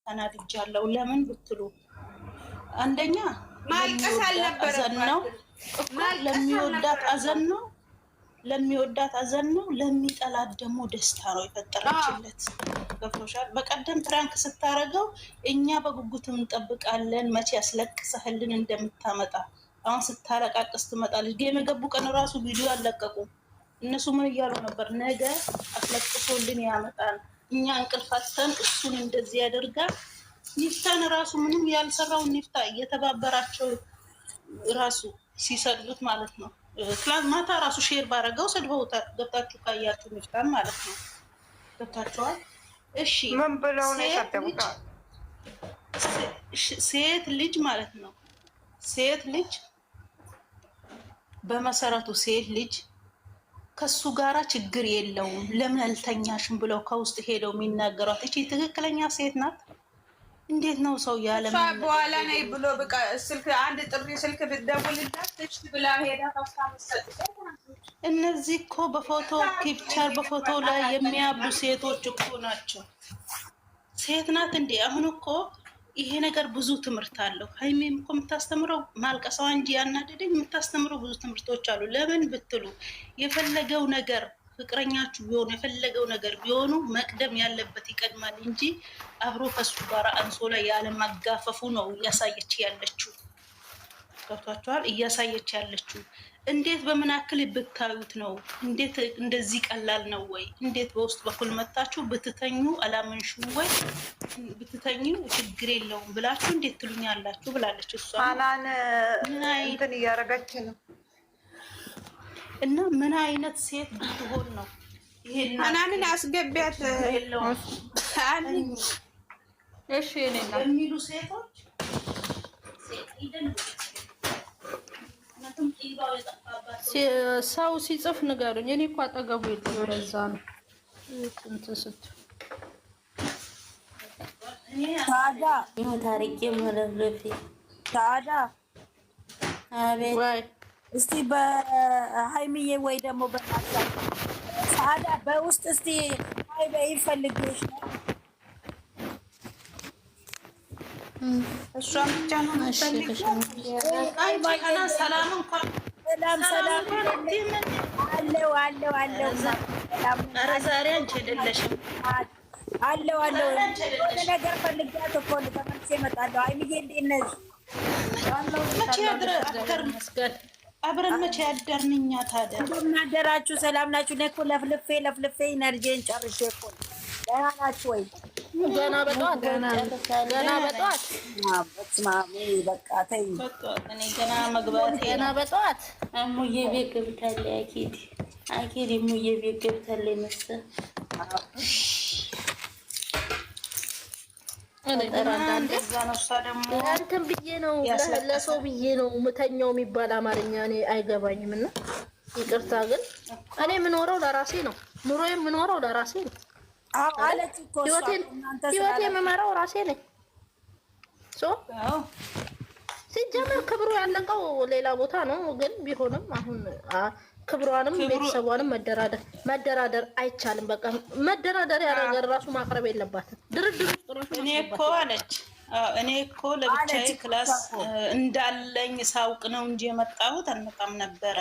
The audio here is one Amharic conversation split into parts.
ተናድጃለሁ። ለምን ብትሉ አንደኛ ማልቀስ አልነበረም። ለሚወዳት አዘን ነው፣ ለሚወዳት አዘን ነው፣ ለሚጠላት ደግሞ ደስታ ነው የፈጠረችለት። ገብቶሻል? በቀደም ፕራንክ ስታረገው እኛ በጉጉት እንጠብቃለን መቼ ያስለቅሰህልን እንደምታመጣ። አሁን ስታለቃቅስ ትመጣለች። ጌም የገቡ ቀን ራሱ ቪዲዮ አልለቀቁም። እነሱ ምን እያሉ ነበር? ነገ አስለቅሶልን ያመጣል። እኛ እንቅልፋተን እሱን እንደዚህ ያደርጋል። ኒፍታን ራሱ ምንም ያልሰራውን ኒፍታ እየተባበራቸው ራሱ ሲሰድቡት ማለት ነው። ትላንት ማታ ራሱ ሼር ባረገው ሰድበውታል። ገብታችሁ ካያችሁ ኒፍታን ማለት ነው። ገብታችኋል? እሺ ምን ብለው ነው የሰደቡት? ሴት ልጅ ማለት ነው። ሴት ልጅ በመሰረቱ ሴት ልጅ ከሱ ጋራ ችግር የለውም ለምን አልተኛሽም ብለው ከውስጥ ሄደው የሚናገሯት እቺ ትክክለኛ ሴት ናት። እንዴት ነው ሰው ያለ በኋላ ነይ ብሎ በቃ ስልክ አንድ ጥሪ ስልክ ብትደውልላት እሺ ብላ ሄዳ ታስታምሰጥ። እነዚህ እኮ በፎቶ ፒክቸር በፎቶ ላይ የሚያብዱ ሴቶች እኮ ናቸው። ሴት ናት እንዴ? አሁን እኮ ይሄ ነገር ብዙ ትምህርት አለው። ሀይሜም እኮ የምታስተምረው ማልቀሰዋ እንጂ ያናደደኝ የምታስተምረው ብዙ ትምህርቶች አሉ። ለምን ብትሉ የፈለገው ነገር ፍቅረኛችሁ ቢሆኑ የፈለገው ነገር ቢሆኑ መቅደም ያለበት ይቀድማል እንጂ አብሮ ከሱ ጋር አንሶላ ያለ ማጋፈፉ ነው እያሳየች ያለችው። ገብቷችኋል? እያሳየች ያለችው እንዴት በምን ያክል ብታዩት ነው? እንዴት እንደዚህ ቀላል ነው ወይ? እንዴት በውስጥ በኩል መታችሁ ብትተኙ አላመንሽም ወይ? ብትተኙ ችግር የለውም ብላችሁ እንዴት ትሉኛላችሁ? ብላለች እሷ። አናን እንትን እያደረገች ነው። እና ምን አይነት ሴት ብትሆን ነው ይሄን? አናንን አስገቢያት የለውም እሺ እኔና የሚሉ ሴቶች ሰው ሲጽፍ ንገሩኝ። እኔ እኮ አጠገቡ የለም። ለዛ ነው እንትን ስትል ታዲያ ታሪክ መለፍለፊ ታዲያ አቤት ወይ እስቲ በሀይሚዬ ወይ ደግሞ በናሳ ታዲያ በውስጥ እስቲ አይ በይፈልግሽ ነው እሷም ብቻ ነው ሰላም እንኳን ሰላም አለው ኧረ ዛሬ አንቺ አይደለሽም አለው ነገር ፈልጊያት እኮ ነው ተመልሼ እመጣለሁ። ሀይሚዬ እንዴት ነሽ? መቼ አብረን መቼ ያደርን እኛ ታዲያ? እንደምን አደራችሁ? ሰላም ናችሁ? እኔ እኮ ለፍልፌ ኢነርጂን ጨርሼ እኮ ደህና ናችሁ ወይ? ገና በጠዋት በቃ ተይ እኔ ገና መግባቴ ገና በጠዋት እሙዬ ቤት ገብታለች። አኪድ እሙዬ ቤት ገብታለች መሰል እንትን ብዬ ነው ለሰው ብዬ ነው ምተኛው የሚባል አማርኛ እኔ አይገባኝም። እና ይቅርታ ግን እኔ የምኖረው ለራሴ ነው። ኑሮዬ የምኖረው ለራሴ ነው። ህይወቴን የምመራው ራሴ ነኝ። ሲጀመር ክብሩ ያለቀው ሌላ ቦታ ነው። ግን ቢሆንም አሁን ክብሯንም ቤተሰቧንም መደራደር አይቻልም። በቃ መደራደሪያ ነገር ራሱ ማቅረብ የለባትም። ድርድር ውስጥ ራሱ እኔ እኮ ለብቻዬ ክላስ እንዳለኝ ሳውቅ ነው እንጂ የመጣሁት አልመጣም ነበረ።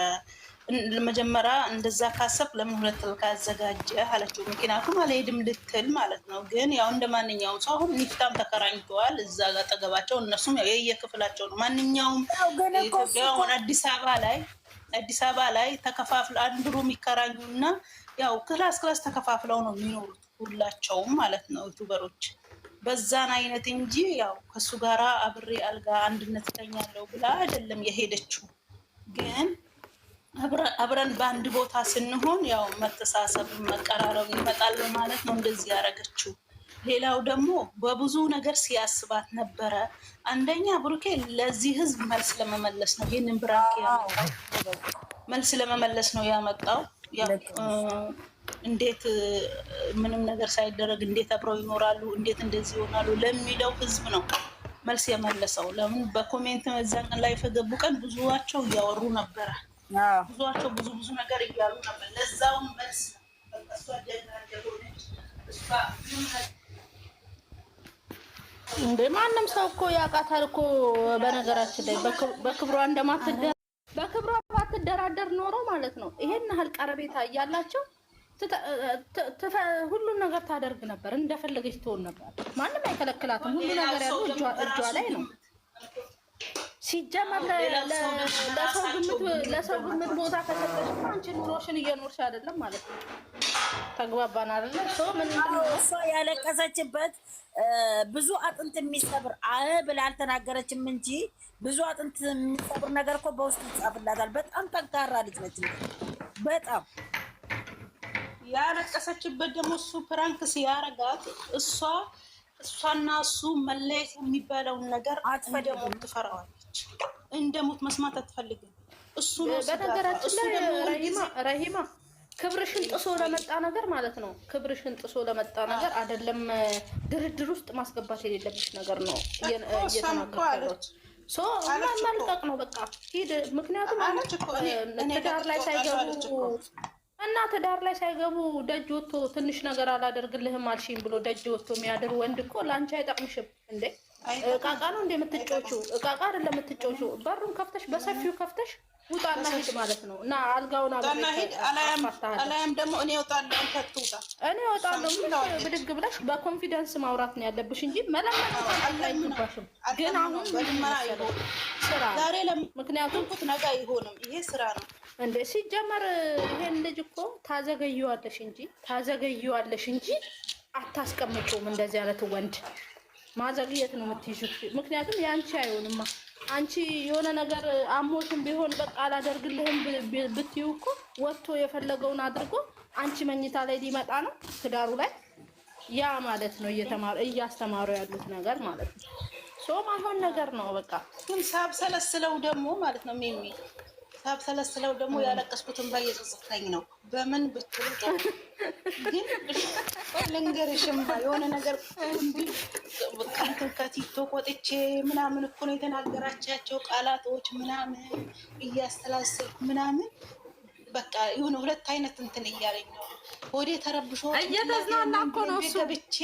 መጀመሪያ እንደዛ ካሰብ ለምን ሁለት ልካ አዘጋጀ አለችው። ምክንያቱም አልሄድም ልትል ማለት ነው። ግን ያው እንደ ማንኛውም ሰው አሁን ኒፍታም ተከራኝተዋል እዛ ጋር ጠገባቸው። እነሱም ያው የየክፍላቸው ነው። ማንኛውም ኢትዮጵያ አሁን አዲስ አበባ ላይ ተከፋፍለው አንድ ሩም ይከራኙና ያው ክላስ ተከፋፍለው ነው የሚኖሩት ሁላቸውም ማለት ነው ዩቱበሮች። በዛን አይነት እንጂ ያው ከሱ ጋራ አብሬ አልጋ አንድነት ተኛለው ብላ አይደለም የሄደችው። ግን አብረን በአንድ ቦታ ስንሆን ያው መተሳሰብ መቀራረብ ይመጣል ማለት ነው እንደዚህ ያደረገችው። ሌላው ደግሞ በብዙ ነገር ሲያስባት ነበረ። አንደኛ ብሩኬ ለዚህ ህዝብ መልስ ለመመለስ ነው ይህንን ብራንክ ያመጣው። መልስ ለመመለስ ነው ያመጣው። እንዴት ምንም ነገር ሳይደረግ እንዴት አብረው ይኖራሉ፣ እንዴት እንደዚህ ይሆናሉ ለሚለው ህዝብ ነው መልስ የመለሰው። ለምን በኮሜንት እዛን ቀን ላይ ፈገቡ ቀን ብዙዋቸው እያወሩ ነበረ። ብዙዋቸው ብዙ ነገር እያሉ ነበር። ለዛውም መልስ እሷ ጀግና እንደሆነች እሷ እንደ ማንም ሰው እኮ ያውቃታል እኮ። በነገራችን ላይ በክብሯ በክብሯ ባትደራደር ኖሮ ማለት ነው ይሄን ያህል ቀረቤታ እያላቸው ሁሉን ነገር ታደርግ ነበር፣ እንደፈለገች ትሆን ነበር። ማንም አይከለክላትም። ሁሉ ነገር ያለው እጇ ላይ ነው። ሲጀመር ለሰው ግምት ቦታ ከሰጠሽ አንቺ ኑሮሽን እየኖርሽ አይደለም ማለት ነው። ተግባባን አይደለ? እሷ ያለቀሰችበት ብዙ አጥንት የሚሰብር ብላ አልተናገረችም እንጂ ብዙ አጥንት የሚሰብር ነገር እኮ በውስጥ ይጻፍላታል። በጣም ጠንካራ ልጅ ነች። በጣም ያለቀሰችበት ደግሞ እሱ ፕራንክ ሲያረጋት እሷና እሱ መለየት የሚባለውን ነገር እንደሞት ትፈራዋለች። እንደሞት መስማት አትፈልግም። እሱ ነው በነገራችን ላይ ረሂማ ክብርሽን ጥሶ ለመጣ ነገር ማለት ነው። ክብርሽን ጥሶ ለመጣ ነገር አይደለም ድርድር ውስጥ ማስገባት የሌለብሽ ነገር ነው እየተናገርኩት። መልቀቅ ነው በቃ ሂድ። ምክንያቱም ትዳር ላይ ሳይገቡ ደጅ ወጥቶ ትንሽ ነገር አላደርግልህም አልሽኝ ብሎ ደጅ ወጥቶ የሚያድር ወንድ እኮ ለአንቺ አይጠቅምሽም እንዴ። እቃቃ ነው እንደ የምትጮቹ? እቃቃ አይደለም የምትጮቹ። በሩን ከፍተሽ በሰፊው ከፍተሽ ውጣና ሂድ ማለት ነው። እና አልጋውን አላያም ደግሞ እኔ እወጣለሁ አንተ አትውጣ። እኔ እወጣለሁ ብድግ ብለሽ በኮንፊደንስ ማውራት ነው ያለብሽ እንጂ መለመን አይገባሽም። ግን አሁን ስራ ዛሬ ምክንያቱም ነገ አይሆንም። ይሄ ስራ ነው እንደ ሲጀመር ይሄን ልጅ እኮ ታዘገይዋለሽ እንጂ አታስቀምጪውም። እንደዚህ አይነት ወንድ ማዘግየት ነው የምትይዙት። ምክንያቱም ያንቺ አይሆንማ። አንቺ የሆነ ነገር አሞሽም ቢሆን በቃ አላደርግልህም ብትይው እኮ ወጥቶ የፈለገውን አድርጎ አንቺ መኝታ ላይ ሊመጣ ነው ትዳሩ ላይ። ያ ማለት ነው እያስተማሩ ያሉት ነገር ማለት ነው። ማይሆን ነገር ነው በቃ። ግን ሳብሰለስለው ደግሞ ማለት ነው ሚሚ ሳብሰለስለው ደግሞ ያለቀስኩትን በየጸጸተኝ ነው። በምን ብትሉ ግን ልንገርሽማ የሆነ ነገር ከቲክቶክ ወጥቼ ምናምን እኮ ነው የተናገራቻቸው ቃላቶች ምናምን እያስተላሰልኩ ምናምን በቃ የሆነ ሁለት አይነት እንትን እያለኝ ነው። ወዴ ተረብሾ እየተዝናና እኮ ነው እሱ ገብቼ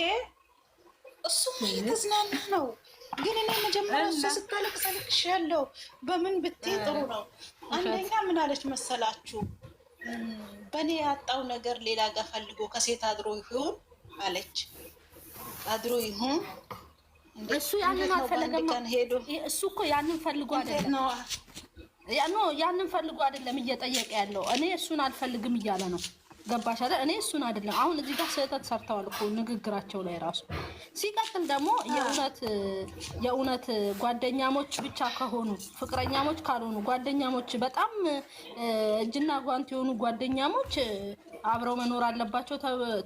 እሱም እየተዝናና ነው። ግን እኔ መጀመሪያ እሱ ስታለቅስ አልቅሻለሁ። በምን ብትይ ጥሩ ነው። አንደኛ ምን አለች መሰላችሁ? በእኔ ያጣው ነገር ሌላ ጋር ፈልጎ ከሴት አድሮ ይሁን አለች። አድሮ ይሁን እሱ ያንን አልፈለገም። እሱ እኮ ያንን ፈልጎ አይደለም ያንን ፈልጎ አይደለም እየጠየቀ ያለው። እኔ እሱን አልፈልግም እያለ ነው። ገባሽ አይደል? እኔ እሱን አይደለም። አሁን እዚህ ጋር ስህተት ሰርተዋል እኮ ንግግራቸው ላይ ራሱ። ሲቀጥል ደግሞ የእውነት ጓደኛሞች ብቻ ከሆኑ ፍቅረኛሞች ካልሆኑ ጓደኛሞች፣ በጣም እጅና ጓንት የሆኑ ጓደኛሞች አብረው መኖር አለባቸው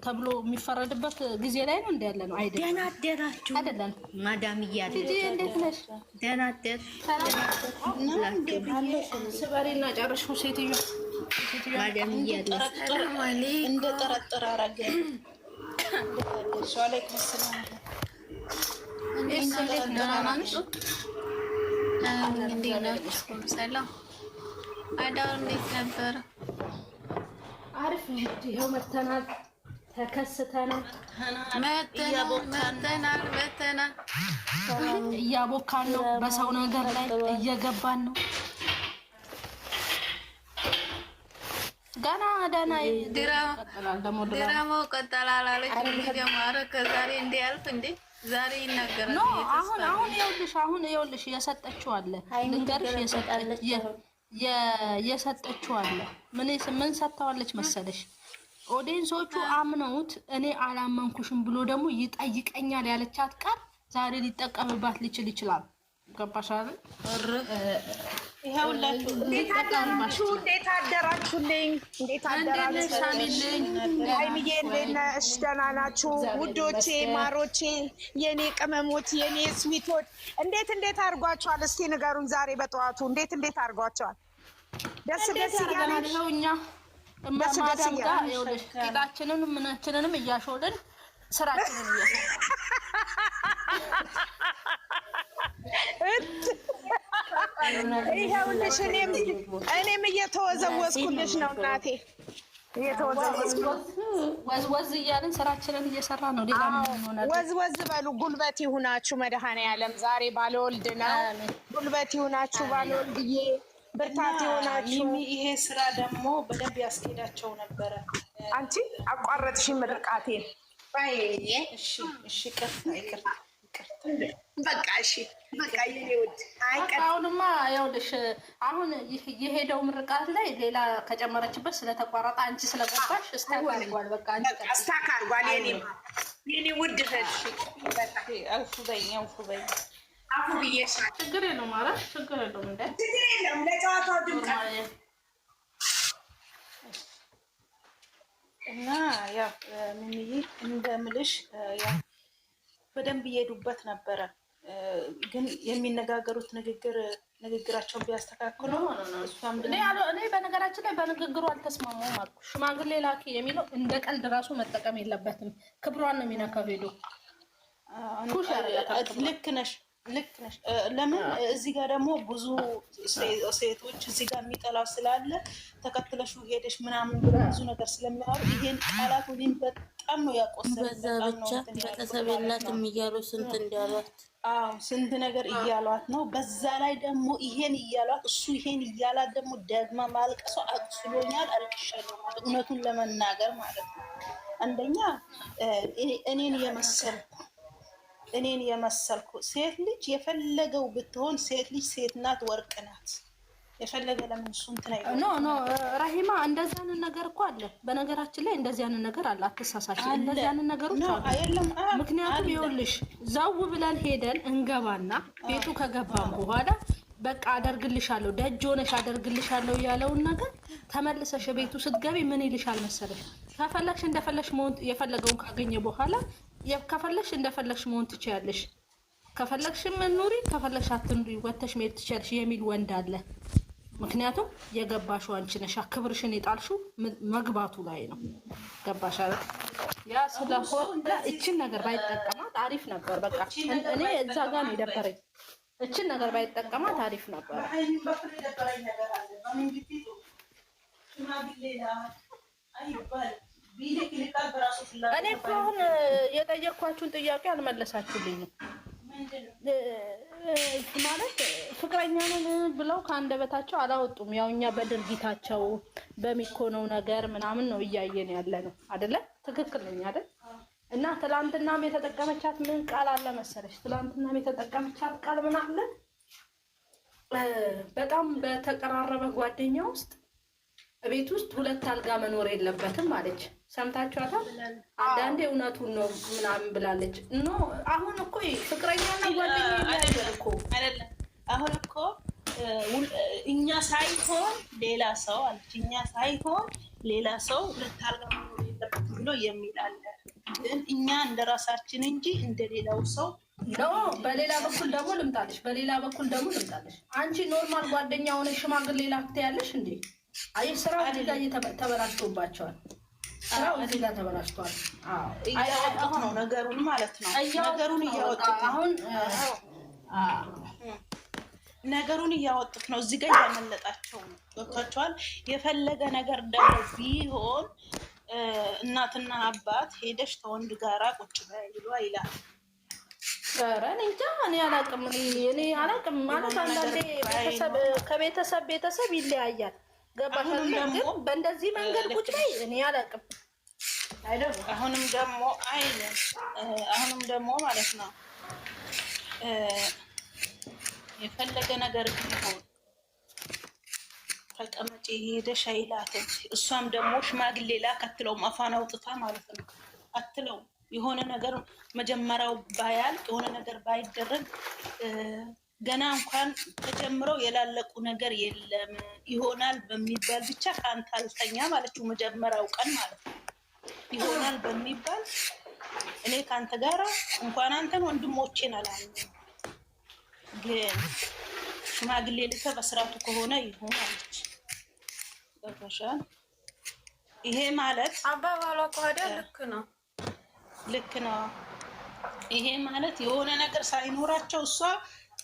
ተብሎ የሚፈረድበት ጊዜ ላይ ነው ያለ ነው አይደል? ደህና አደራችሁ አይደለም? ማዳም እያለ እንዴት ነሽ? ደህና አደር ስበሪና ጨርሹ ሴትዮ ማዳም እያለ እንደ ጠረጠረ አረገ። ወአለይኩም ሰላም። እንዴት ናችሁ? ሰላም አዳር እንዴት ነበረ? አሪፍ ነው። ይኸው መተናል፣ ተከስተናል፣ እያቦካን ነው። በሰው ነገር ላይ እየገባን ነው። ገና ደህና ድራማው ቀጥላል አለች። እንግዲህ ማረ ከዛሬ እንዲያልፍ እንዴ ዛሬ ይናገራል። አሁን ይኸውልሽ የሰጠችው አለ ልንገርሽ፣ የሰጠችው አለ። ምን ሰጥተዋለች መሰለሽ? ኦዲየንሶቹ አምነውት እኔ አላመንኩሽም ብሎ ደግሞ ይጠይቀኛል ያለቻት ቃል ዛሬ ሊጠቀምባት ሊችል ይችላል። ገባሽ አይደል? ይኸውላችሁ እንዴት አደራችሁልኝ? እንዴት አደራችሁ? ሃይሚዬ እንዴት ነሽ? ደህና ናችሁ ውዶቼ፣ ማሮቼ፣ የኔ ቅመሞች፣ የኔ ስዊቶች እንዴት አድርጓቸዋል? እስቲ ንገሩን። ዛሬ በጠዋቱ እንዴት አድርጓቸዋል? ደስ እያለኝ ነው። እኛ ማዳም ጋር ይኸውልሽ ቂጣችንን ምናችንንም እያሾልን ስራችንን ይኸውልሽ እኔም እየተወዘወዝኩልሽ ነው እናቴ፣ እየተወዘወዝኩ ወዝ እያልን ስራችንን እየሰራ ነው። ሌላ ምን ሆነ? ወዝ በሉ። ጉልበት ይሁናችሁ መድኃኔዓለም። ዛሬ ባለወልድ ነው። ጉልበት ይሁናችሁ ባለወልድዬ፣ ብርታት ይሁናችሁ። ይሄ ስራ ደግሞ በደንብ ያስኬዳቸው ነበረ። አንቺ አቋረጥሽኝ ምርቃቴን። እሺ ይቅርታ። በቃ እሺ፣ በቃ የኔ ውድ አሁንማ ይኸውልሽ፣ አሁን የሄደው ምርቃት ላይ ሌላ ከጨመረችበት ስለተቋረጠ አንቺ ስለገባሽ እስታክ አድርጓል። በቃ አንቺ እስታክ አድርጓል። የኔ ውድ አውፉ በይኝ። አፉ ብዬሻል። ችግር የለውም ማለት ችግር የለውም። እንደ ችግር የለውም። ለጨዋታው ድምቀት እና ያው ምንዬ እንደምልሽ ያው በደንብ እየሄዱበት ነበረ። ግን የሚነጋገሩት ንግግራቸውን ቢያስተካክሉ እኔ በነገራችን ላይ በንግግሩ አልተስማማሁም አልኩ። ሽማግሌ ላኪ የሚለው እንደ ቀልድ ራሱ መጠቀም የለበትም። ክብሯን ነው የሚነካው። ሄዶ ልክ ነሽ። ለምን እዚህ ጋር ደግሞ ብዙ ሴቶች እዚህ ጋር የሚጠላው ስላለ ተከትለሽ ሄደሽ ምናምን ብዙ ነገር ስለሚያወሩ ይሄን ቃላት ወይም በጣም ነው ያቆሰለ። በዛ ብቻ ቤተሰብ የላትም እያሉ ስንት እንዲያሏት፣ ስንት ነገር እያሏት ነው። በዛ ላይ ደግሞ ይሄን እያሏት እሱ ይሄን እያላት ደግሞ ደግማ ማልቀሷ አቅስሎኛል። አልቅሻለሁ እውነቱን ለመናገር ማለት ነው። አንደኛ እኔን የመሰልኩ ሴት ልጅ የፈለገው ብትሆን ሴት ልጅ ሴት ናት፣ ወርቅ ናት። የፈለገ ለምን እሱ እንትን አይደለም። ኖ ራሂማ እንደዚህ አይነት ነገር እኮ አለ። በነገራችን ላይ እንደዚህ አይነት ነገር አለ። አትሳሳች። እንደዚህ አይነት ነገሮች አሉ። ምክንያቱም ይኸውልሽ ዘው ብለን ሄደን እንገባና ቤቱ ከገባን በኋላ በቃ አደርግልሻለሁ ደጅ ሆነሽ አደርግልሻለሁ ያለውን ነገር ተመልሰሽ ቤቱ ስትገቢ ምን ይልሻል መሰለሽ? ከፈለግሽ እንደፈለግሽ መሆን የፈለገውን ካገኘ በኋላ ከፈለግሽ እንደፈለግሽ መሆን ትችያለሽ። ከፈለግሽ ኑሪ፣ ከፈለግሽ አትኑሪ፣ ወተሽ መሄድ ትችያለሽ የሚል ወንድ አለ። ምክንያቱም የገባሽው አንቺ ነሽ። ክብርሽን የጣልሽው መግባቱ ላይ ነው። ገባሽ አይደል? ያ ስለሆነ እችን ነገር ባይጠቀማት አሪፍ ነበር። በቃ እኔ እዛ ጋር ነው የደበረኝ። እችን ነገር ባይጠቀማት አሪፍ ነበር። እኔ እኮ አሁን የጠየኳችሁን ጥያቄ አልመለሳችሁልኝም። ማለት ፍቅረኛ ነን ብለው ከአንደበታቸው አላወጡም። ያው እኛ በድርጊታቸው በሚኮነው ነገር ምናምን ነው እያየን ያለ ነው አይደለ? ትክክል ነኝ አይደል? እና ትላንትናም የተጠቀመቻት ምን ቃል አለ መሰለሽ? ትላንትናም የተጠቀመቻት ቃል ምን አለ? በጣም በተቀራረበ ጓደኛ ውስጥ ቤት ውስጥ ሁለት አልጋ መኖር የለበትም አለች። ሰምታችኋታል? አንዳንዴ እውነቱን ነው ምናምን ብላለች። ኖ አሁን እኮ ፍቅረኛና ጓደኛ ይለያያል እኮ አይደለም። አሁን እኮ እኛ ሳይሆን ሌላ ሰው አለች። እኛ ሳይሆን ሌላ ሰው ሁለት አልጋ መኖር የለበትም ብሎ የሚል አለ። ግን እኛ እንደ ራሳችን እንጂ እንደ ሌላው ሰው ኖ። በሌላ በኩል ደግሞ ልምጣለሽ። አንቺ ኖርማል ጓደኛ ሆነ ሽማግሌ ላክተ ያለሽ እንዴ? አይ ስራው እዚህ ጋር ተበላሽቶባቸዋል። ስራው እዚህ ጋር ተበላሽቷል። እያወጡት ነው ነገሩን ማለት ነው። ነገሩን እያወጡት ነው። እዚህ ጋር እያመለጣቸው ነው። ገብቷቸዋል። የፈለገ ነገር ደግሞ ቢሆን እናትና አባት ሄደሽ ተወንድ ጋራ ቁጭ በይ ብሎ ይላል። ኧረ እኔ እንጃ እኔ አላውቅም ማለት አንዳንዴ ከቤተሰብ ይለያያል። ገባሽ? ግን በእንደዚህ መንገድ ቁጭ በይ እኔ አላውቅም። አሁንም ደግሞ ማለት ነው የፈለገ ነገር ቢሆን ተቀመጪ ሄደሽ አይላትም። እሷም ደግሞ ሽማግሌ ላከትለውም አፋን አውጥታ ማለት ነው አትለው። የሆነ ነገር መጀመሪያው ባያልቅ የሆነ ነገር ባይደረግ ገና እንኳን ተጀምረው የላለቁ ነገር የለም ይሆናል በሚባል ብቻ ከአንተ አልተኛ ማለችው። መጀመሪያው ቀን ማለት ነው ይሆናል በሚባል እኔ ከአንተ ጋራ እንኳን አንተን ወንድሞቼን አላምንም፣ ግን ሽማግሌ ልከ በስርዓቱ ከሆነ ይሁን አለች። ገብቶሻል? ይሄ ማለት አባባሏ ከሆነ ልክ ነው። ይሄ ማለት የሆነ ነገር ሳይኖራቸው እሷ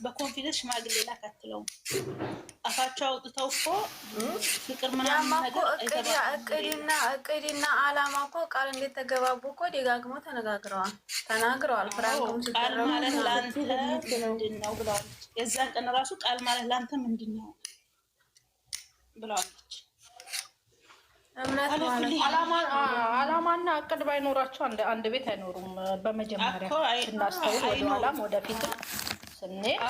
በኮንፊደንስ ሽማግሌ ላክ አትለውም። አፋቸው አውጥተው እኮ ፍቅር ምናምን ነገር እቅድና አላማ እኮ ቃል እንዴት ተገባቡ እኮ ደጋግሞ ተናግረዋል። ፍራንክም ቃል ማለት ለአንተ ምንድን ነው ብለዋለች። የዛን ቀን ራሱ ቃል ማለት ለአንተ ምንድን ነው ብለዋለች። አላማና እቅድ ባይኖራቸው አንድ ቤት አይኖሩም። በመጀመሪያ ስናስተውል ወደኋላም ወደፊትም ስንሄድ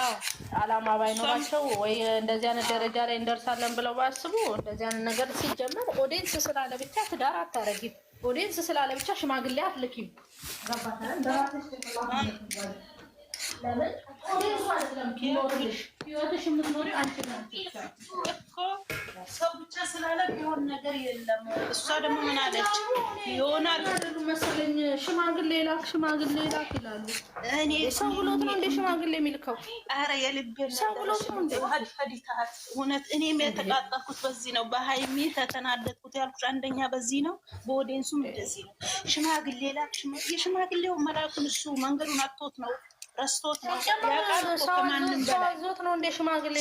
አላማ ባይኖራቸው ወይ እንደዚህ አይነት ደረጃ ላይ እንደርሳለን ብለው ባያስቡ እንደዚህ አይነት ነገር ሲጀመር ኦዲየንስ ስላለ ብቻ ትዳር አታረጊም። ኦዲየንስ ስላለ ብቻ ሽማግሌ አትልኪም። ለምን ኦዲየንስ አይደለም ህይወትሽ የምትኖሪው አንቺ ነሽ እኮ ሰው ብቻ ስላለ ቢሆን ነገር የለም። እሷ ደግሞ ምን አለች ይሆናል መሰለኝ ሽማግሌ ላክ ይላሉ። እኔ ሰው ብሎት ነው እንደ ሽማግሌ የሚልከው? ኧረ የልቤን ሰው ብሎት ነው እንደ ሀዲታት እውነት እኔም የተቃጠልኩት በዚህ ነው። በሀይሚ ተተናደድኩት ያልኩት አንደኛ በዚህ ነው። በኦዲየንሱም እንደዚህ ነው። ሽማግሌ ላክ የሽማግሌው መላኩን እሱ መንገዱን አጥቶት ነው ረስቶት ነው። ከማንም በላይ አዞት ነው እንደ ሽማግሌ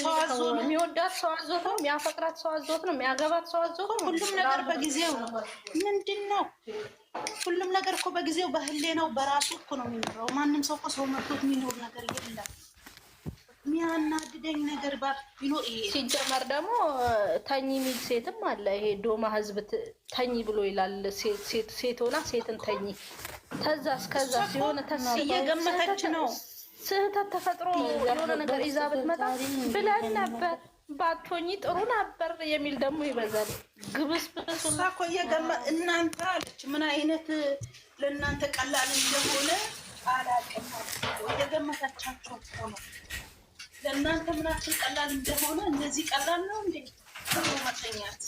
የሚወዳት ሰው አዞት ነው፣ የሚያፈቅራት ሰው አዞት ነው፣ የሚያገባት ሰው አዞት ነው። ሁሉም ነገር በጊዜው ነው። ምንድን ነው ሁሉም ነገር እኮ በጊዜው በህሌ ነው። በራሱ እኮ ነው የሚኖረው። ማንም ሰው እኮ ሰው መጥቶት የሚኖር ነገር የለም። የሚያናድደኝ ነገር ቢኖር ይሄ ሲጀመር ደግሞ ተኝ የሚል ሴትም አለ። ይሄ ዶማ ህዝብ ተኝ ብሎ ይላል። ሴት ሆና ሴትን ተኝ ተዛ እስከዛ ሲሆን እየገመተች ነው። ስህተት ተፈጥሮ የሆነ ነገር ይዛ ብትመጣ ብለን ነበር ባቶኝ ጥሩ ነበር የሚል ደግሞ ይበዛል። ግብስብስ እኮ እናንተ አለች ምን አይነት ለእናንተ ቀላል እንደሆነ አላውቅም። እየገመተቻቸው እኮ ነው ለእናንተ ምናችን ቀላል እንደሆነ። እነዚህ ቀላል ነው እንዴ መተኛት?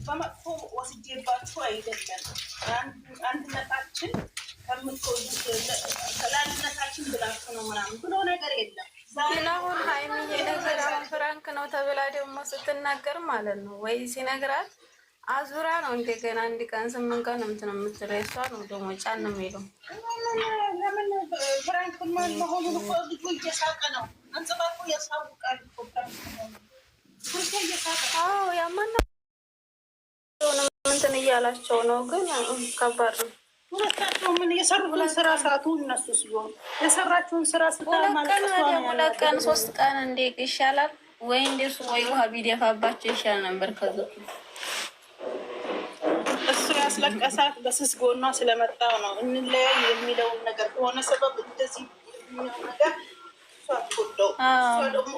በመጥፎ ወስጄባችሁ አይደለም። አንድነታችን ከላንነታችን ብላችሁ ነው ምናምን ብሎ ነገር የለም። ግን አሁን ሀይሚዬ ነገር ፍራንክ ነው ተብላ ደግሞ ስትናገር ማለት ነው ወይ ሲነግራት አዙራ ነው እንደገና አንድ ቀን 8 ቀን እንትን የምትለው እሷ ነው ደግሞ ጫን ነው የሚለው። ለምን ፍራንክ መሆኑን እኮ ልጁ እየሳቀ ነው። አንጸባርቆ ያሳውቃል እኮ ፍራንክ መሆኑን እየሳቀ ያማና እንትን እያላቸው ነው። ግን ከባድ ነው። ሁለታቸው ምን የሰሩትን ስራ ሰዓቱ እነሱ ሲሆን የሰራችውን ስራ ሁለት ቀን 3 ቀን እንዴ ይሻላል ወይ እንደሱ ወይ ውሃ ቢደፋባቸው ይሻል ነበር። ከዛ እሱ ያስለቀሳት በስስ ጎኗ ስለመጣው ነው። እንለያይ የሚለውን ነገር በሆነ ሰበብ እንደዚህ የሚለው ነገር እሷ አትወደው።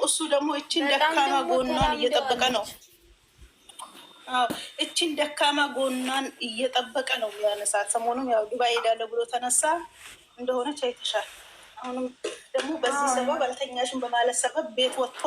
እሱ ደግሞ እችን ደካማ ጎኗን እየጠበቀ ነው። እችን ደካማ ጎኗን እየጠበቀ ነው ያነሳት። ሰሞኑም ያው ዱባይ ሄዳለሁ ብሎ ተነሳ እንደሆነች አይተሻል። አሁንም ደግሞ በዚህ ሰበብ አልተኛሽም በማለት ሰበብ ቤት ወጥቶ